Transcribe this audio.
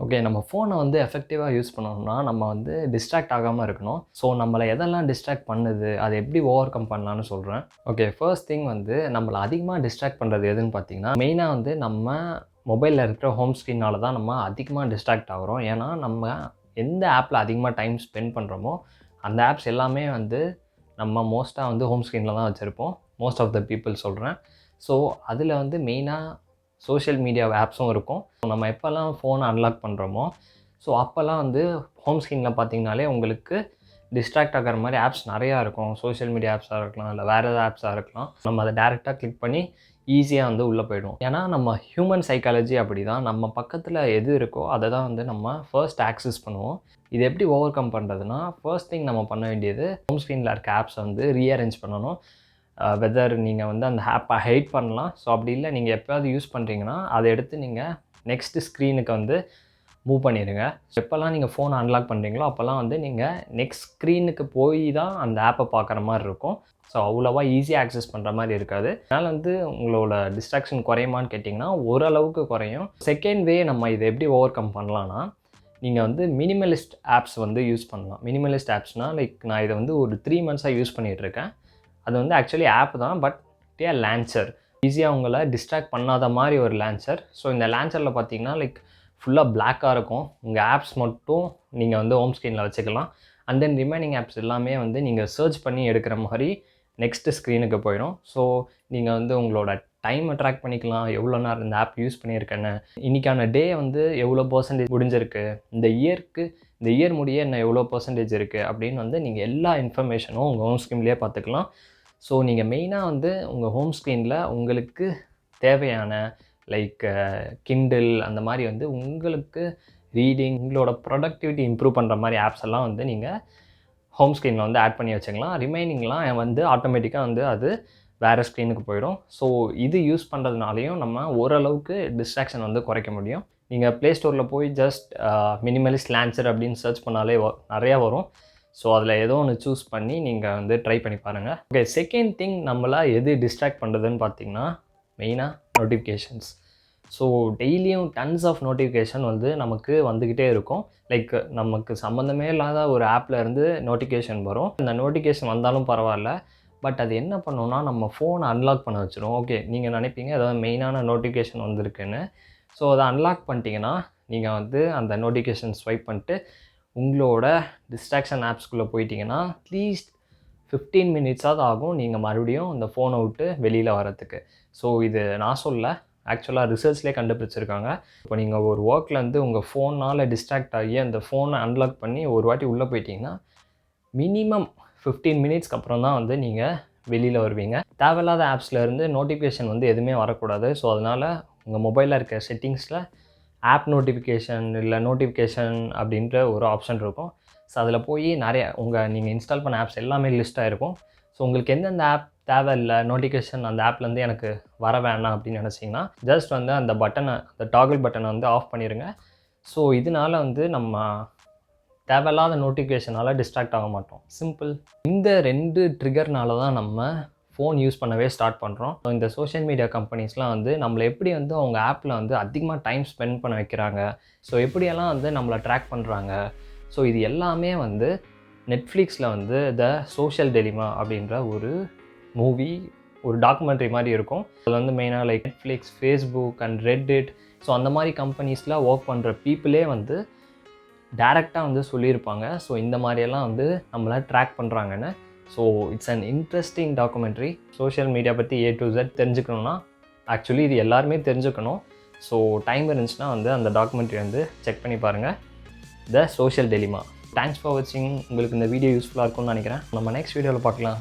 Okay, நம்ம ஃபோனை வந்து எஃபெக்டிவாக யூஸ் பண்ணணும்னா, நம்ம வந்து டிஸ்ட்ராக்ட் ஆகாமல் இருக்கணும். ஸோ, நம்மள எதெல்லாம் டிஸ்ட்ராக்ட் பண்ணுது, அதை எப்படி ஓவர் கம் பண்ணலான்னு சொல்கிறேன். ஓகே, ஃபர்ஸ்ட் திங் வந்து நம்மள அதிகமாக டிஸ்ட்ராக்ட் பண்ணுறது எதுன்னு பார்த்தீங்கன்னா, மெயினாக வந்து நம்ம மொபைலில் இருக்கிற ஹோம் ஸ்க்ரீனால தான் நம்ம அதிகமாக டிஸ்ட்ராக்ட் ஆகுறோம். ஏன்னா, நம்ம எந்த ஆப்பில் அதிகமாக டைம் ஸ்பெண்ட் பண்ணுறோமோ, அந்த ஆப்ஸ் எல்லாமே வந்து நம்ம மோஸ்ட்டாக வந்து ஹோம் ஸ்க்ரீனில் தான் வச்சுருப்போம். மோஸ்ட் ஆஃப் த பீப்புள் சொல்கிறேன். ஸோ, அதில் வந்து மெயினாக சோஷியல் மீடியா ஆப்ஸும் இருக்கும். நம்ம எப்போல்லாம் ஃபோனை அன்லாக் பண்ணுறோமோ, ஸோ அப்போல்லாம் வந்து ஹோம் ஸ்க்ரீனில் பார்த்தீங்கனாலே உங்களுக்கு டிஸ்ட்ராக்ட் ஆகிற மாதிரி ஆப்ஸ் நிறையா இருக்கும். சோஷியல் மீடியா ஆப்ஸாக இருக்கலாம், இல்லை வேறு ஏதாவது ஆப்ஸாக இருக்கலாம். நம்ம அதை டேரெக்டாக கிளிக் பண்ணி ஈஸியாக வந்து உள்ளே போய்டுவோம். ஏன்னா நம்ம ஹியூமன் சைக்காலஜி அப்படி தான். நம்ம பக்கத்தில் எது இருக்கோ அதை தான் வந்து நம்ம ஃபர்ஸ்ட் ஆக்சஸ் பண்ணுவோம். இது எப்படி ஓவர் கம் பண்ணுறதுனா, ஃபர்ஸ்ட் திங் நம்ம பண்ண வேண்டியது ஹோம் ஸ்க்ரீனில் இருக்க ஆப்ஸை வந்து ரீஅரேஞ்ச் பண்ணணும். வெதர் நீங்கள் வந்து அந்த ஆப்பை ஹைட் பண்ணலாம். ஸோ அப்படி இல்லை, நீங்கள் எப்போயாவது யூஸ் பண்ணுறீங்கன்னா அதை எடுத்து நீங்கள் நெக்ஸ்ட் ஸ்க்ரீனுக்கு வந்து மூவ் பண்ணிடுங்க. எப்போல்லாம் நீங்கள் ஃபோனை அன்லாக் பண்ணுறீங்களோ அப்போல்லாம் வந்து நீங்கள் நெக்ஸ்ட் ஸ்க்ரீனுக்கு போய் தான் அந்த ஆப்பை பார்க்குற மாதிரி இருக்கும். ஸோ அவ்வளோவா ஈஸியாக ஆக்சஸ் பண்ணுற மாதிரி இருக்காது. அதனால் வந்து உங்களோட டிஸ்ட்ராக்ஷன் குறையுமான்னு கேட்டிங்கன்னா ஓரளவுக்கு குறையும். செகண்ட் வே நம்ம இதை எப்படி ஓவர் கம் பண்ணலான்னா, நீங்கள் வந்து மினிமலிஸ்ட் ஆப்ஸ் வந்து யூஸ் பண்ணலாம். மினிமலிஸ்ட் ஆப்ஸ்னால் லைக் நான் இதை வந்து ஒரு 3 மந்த்ஸாக யூஸ் பண்ணிகிட்ருக்கேன். அது வந்து ஆக்சுவலி ஆப் தான், பட் இட் ஏ லான்ச்சர். ஈஸியாக உங்களை டிஸ்ட்ராக்ட் பண்ணாத மாதிரி ஒரு லான்ச்சர். ஸோ இந்த லான்ச்சரில் பார்த்தீங்கன்னா லைக் ஃபுல்லாக பிளாக்காக இருக்கும். உங்கள் ஆப்ஸ் மட்டும் நீங்கள் வந்து ஹோம் ஸ்க்ரீனில் வச்சுக்கலாம். அண்ட் தென் ரிமைனிங் ஆப்ஸ் எல்லாமே வந்து நீங்கள் சர்ச் பண்ணி எடுக்கிற மாதிரி நெக்ஸ்ட்டு ஸ்க்ரீனுக்கு போயிடும். ஸோ நீங்கள் வந்து உங்களோட டைமை ட்ராக் பண்ணிக்கலாம். எவ்வளோ நேரம் இந்த ஆப் யூஸ் பண்ணியிருக்கேன்னு, இன்றைக்கான டே வந்து எவ்வளோ பர்சன்டேஜ் முடிஞ்சிருக்கு, இந்த இயர் முடிய என்ன எவ்வளோ பர்சன்டேஜ் இருக்குது அப்படின்னு வந்து நீங்கள் எல்லா இன்ஃபர்மேஷனும் உங்கள் ஹோம் ஸ்க்ரீன்லேயே பார்த்துக்கலாம். ஸோ நீங்கள் மெயினாக வந்து உங்கள் ஹோம் ஸ்க்ரீனில் உங்களுக்கு தேவையான லைக் கிண்டில் அந்த மாதிரி வந்து உங்களுக்கு ரீடிங், உங்களோட ப்ரொடக்டிவிட்டி இம்ப்ரூவ் பண்ணுற மாதிரி ஆப்ஸ் எல்லாம் வந்து நீங்கள் ஹோம் ஸ்க்ரீனில் வந்து ஆட் பண்ணி வச்சுக்கலாம். ரிமைனிங்லாம் வந்து ஆட்டோமேட்டிக்காக வந்து அது வேறு ஸ்க்ரீனுக்கு போயிடும். ஸோ இது யூஸ் பண்ணுறதுனாலையும் நம்ம ஓரளவுக்கு டிஸ்ட்ராக்ஷன் வந்து குறைக்க முடியும். நீங்கள் ப்ளே ஸ்டோரில் போய் ஜஸ்ட் மினிமலிஸ்ட் லான்ச்சர் அப்படின்னு சர்ச் பண்ணாலே நிறையா வரும். ஸோ அதில் ஏதோ ஒன்று சூஸ் பண்ணி நீங்கள் வந்து ட்ரை பண்ணி பாருங்கள். ஓகே, செகண்ட் திங் நம்மளை எது டிஸ்ட்ராக்ட் பண்ணுறதுன்னு பார்த்தீங்கன்னா மெயினாக நோட்டிஃபிகேஷன்ஸ். ஸோ டெய்லியும் டன்ஸ் ஆஃப் நோட்டிஃபிகேஷன் வந்து நமக்கு வந்துக்கிட்டே இருக்கும். லைக் நமக்கு சம்மந்தமே இல்லாத ஒரு ஆப்பில் இருந்து நோட்டிஃபிகேஷன் வரும். அந்த நோட்டிஃபிகேஷன் வந்தாலும் பரவாயில்ல, பட் அது என்ன பண்ணுன்னா நம்ம ஃபோனை அன்லாக் பண்ண வச்சிடும். ஓகே, நீங்கள் நினைப்பீங்க ஏதாவது மெயினான நோட்டிஃபிகேஷன் வந்திருக்குன்னு. ஸோ அதை அன்லாக் பண்ணிட்டீங்கன்னா நீங்கள் வந்து அந்த நோட்டிஃபிகேஷன் ஸ்வைப் பண்ணிட்டு உங்களோட டிஸ்ட்ராக்ஷன் ஆப்ஸ்குள்ளே போயிட்டீங்கன்னா அட்லீஸ்ட் 15 மினிட்ஸாவது ஆகும் நீங்கள் மறுபடியும் அந்த ஃபோனை விட்டு வெளியில் வரத்துக்கு. ஸோ இது நான் சொல்ல, ஆக்சுவலாக ரிசர்ச்லேயே கண்டுபிடிச்சிருக்காங்க. இப்போ நீங்கள் ஒரு ஒர்க்லேருந்து உங்கள் ஃபோனால் டிஸ்ட்ராக்ட் ஆகி அந்த ஃபோனை அன்லாக் பண்ணி ஒரு வாட்டி உள்ளே போயிட்டீங்கன்னா மினிமம் 15 மினிட்ஸ்க்கு அப்புறம் தான் வந்து நீங்கள் வெளியில் வருவீங்க. தேவையில்லாத ஆப்ஸ்லேருந்து நோட்டிஃபிகேஷன் வந்து எதுவுமே வரக்கூடாது. ஸோ அதனால் உங்கள் மொபைலில் இருக்க செட்டிங்ஸில் ஆப் நோட்டிஃபிகேஷன் இல்லை நோட்டிஃபிகேஷன் அப்படின்ற ஒரு ஆப்ஷன் இருக்கும். ஸோ அதில் போய் நிறைய நீங்கள் இன்ஸ்டால் பண்ண ஆப்ஸ் எல்லாமே லிஸ்ட் ஆகிருக்கும். ஸோ உங்களுக்கு எந்தெந்த ஆப் தேவையில்லை, நோட்டிஃபிகேஷன் அந்த ஆப்லேருந்து எனக்கு வர வேணாம் அப்படின்னு நினச்சிங்கன்னா ஜஸ்ட் வந்து அந்த டாகிள் பட்டனை வந்து ஆஃப் பண்ணிடுங்க. ஸோ இதனால் வந்து நம்ம தேவையில்லாத நோட்டிஃபிகேஷனால் டிஸ்ட்ராக்ட் ஆக மாட்டோம். சிம்பிள். இந்த 2 ட்ரிகர்னால தான் நம்ம ஃபோன் யூஸ் பண்ணவே ஸ்டார்ட் பண்ணுறோம். ஸோ இந்த சோஷியல் மீடியா கம்பெனிஸ்லாம் வந்து நம்மளை எப்படி வந்து அவங்க ஆப்பில் வந்து அதிகமாக டைம் ஸ்பெண்ட் பண்ண வைக்கிறாங்க, ஸோ எப்படியெல்லாம் வந்து நம்மளை ட்ராக் பண்ணுறாங்க. ஸோ இது எல்லாமே வந்து நெட்ஃப்ளிக்ஸில் வந்து த சோஷியல் டெலிமா அப்படின்ற ஒரு மூவி, ஒரு டாக்குமெண்ட்ரி மாதிரி இருக்கும். அதில் வந்து மெயினாக like Netflix, Facebook and Reddit, so அந்த மாதிரி கம்பெனிஸில் ஒர்க் பண்ணுற பீப்புளே வந்து டைரெக்டாக வந்து சொல்லியிருப்பாங்க. ஸோ இந்த மாதிரியெல்லாம் வந்து நம்மளை ட்ராக் பண்ணுறாங்கன்னு. So it's an interesting documentary. Social media பற்றி A to Z தெரிஞ்சுக்கணுன்னா, ஆக்சுவலி இது எல்லாருமே தெரிஞ்சுக்கணும். ஸோ டைம் இருந்துச்சுன்னா வந்து அந்த டாக்குமெண்ட்ரி வந்து செக் பண்ணி பாருங்கள், த சோஷியல் டெலிமா. தேங்க்ஸ் ஃபார் வாட்சிங். உங்களுக்கு இந்த வீடியோ யூஸ்ஃபுல்லாக இருக்கும்னு நினைக்கிறேன். நம்ம நெக்ஸ்ட் வீடியோவில் பார்க்கலாம்.